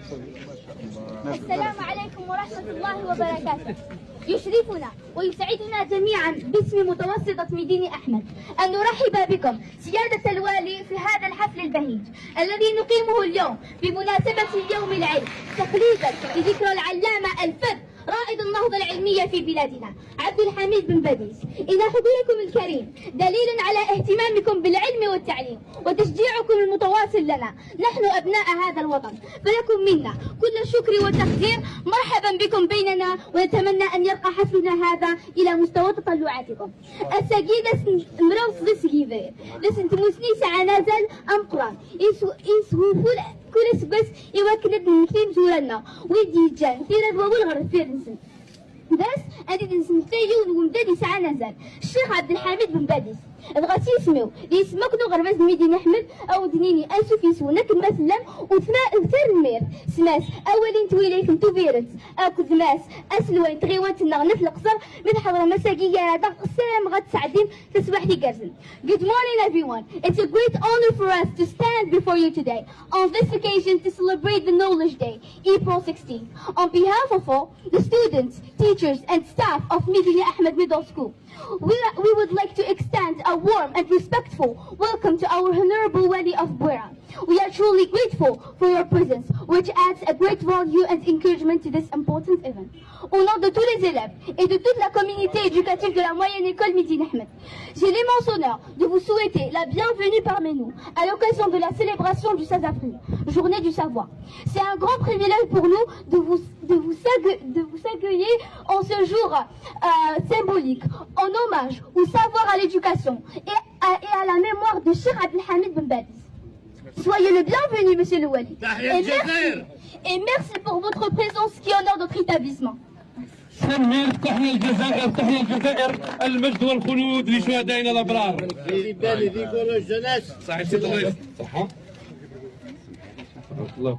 السلام عليكم ورحمة الله وبركاته. يشرفنا ويسعدنا جميعا باسم متوسطة ميدين أحمد أن نرحب بكم سيادة الوالي في هذا الحفل البهيج الذي نقيمه اليوم بمناسبة اليوم العلم تقليدا لذكرى العلامة الفذ رائد النهضة العلمية في بلادنا عبد الحميد بن باديس. إن حضوركم الكريم دليل على اهتمامكم بالعلم والتعليم وتشجيعكم المتواصل لنا نحن أبناء هذا الوطن، فلكم منا كل الشكر والتقدير. مرحبا بكم بيننا، ونتمنى أن يرقى حفلنا هذا إلى مستوى تطلعاتكم. السجيدة مروس لسجيفير لسنت مسني سعنازل أمقران يسوفول كل سبس يوكلد نكيم زورنا ويدي جان ثيرا وول غرفيرنسن بس أدي نسنتيو ومدادي ساعة نزل الشيخ عبد الحميد بن باديس الغاسي اسمو يسمكنو غرمز ميدين أحمد أو دنيني أنسو فيسونا كمثلا وثماء المير سماس أولين تويليكم توفيرنس أكد ماس أسلوين تغيوان تنغنف القصر من حضرة مساقية دا قسام غد سعدين تسبح دي قرزن. Good morning everyone. It's a great honor for us to stand before you today on this occasion to celebrate the Knowledge Day, April 16. On behalf of all the students, teachers and staff of Midini Ahmed Middle School, we would like to extend a warm and respectful welcome to our Honorable Wali of Bwera. We are truly grateful for your presence, which adds a great value and encouragement to this important event. Au nom de tous les élèves et de toute la communauté éducative de la moyenne école Midine Ahmed, j'ai l'immense honneur de vous souhaiter la bienvenue parmi nous à l'occasion de la célébration du 16 avril, journée du savoir. C'est un grand privilège pour nous de vous accueillir en ce jour symbolique, en hommage au savoir à l'éducation et à la mémoire de Cheikh Abdelhamid Ben Badis. Soyez le bienvenu, monsieur le Wali. Et merci pour votre présence qui honore notre établissement. سمير تحيا الجزائر، تحيا الجزائر، المجد والخلود لشهدائنا الابرار. في بالي ذيك ولا الجناس. صحيح سيد الرئيس. صحة. الله.